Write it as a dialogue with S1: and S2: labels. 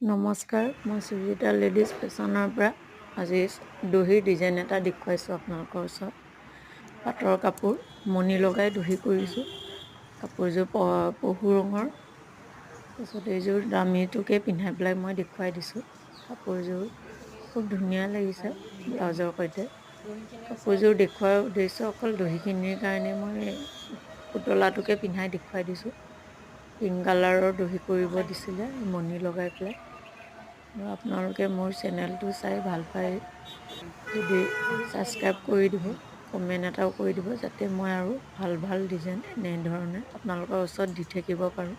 S1: নমস্কাৰ, মই সুজিতা লেডিজ ফেশ্বনৰ পৰা আজি দহিৰ ডিজাইন এটা দেখুৱাইছোঁ আপোনালোকৰ ওচৰত। পাটৰ কাপোৰ মণি লগাই দহি কৰিছোঁ। কাপোৰযোৰ পহু ৰঙৰ। তাৰপিছত এইযোৰ দামীটোকে পিন্ধাই পেলাই মই দেখুৱাই দিছোঁ। কাপোৰযোৰ খুব ধুনীয়া লাগিছে ব্লাউজৰ সৈতে। কাপোৰযোৰ দেখুওৱাৰ উদ্দেশ্য অকল দহিখিনিৰ কাৰণে মই পুতলাটোকে পিন্ধাই দেখুৱাই দিছোঁ। পিংক কালাৰৰ দহি কৰিব দিছিলে মণি লগাই পেলাই। আৰু আপোনালোকে মোৰ চেনেলটো চাই ভাল পায় যদি ছাবস্ক্ৰাইব কৰি দিব, কমেণ্ট এটাও কৰি দিব, যাতে মই আৰু ভাল ভাল ডিজাইন এনেধৰণে আপোনালোকৰ ওচৰত দি থাকিব পাৰোঁ।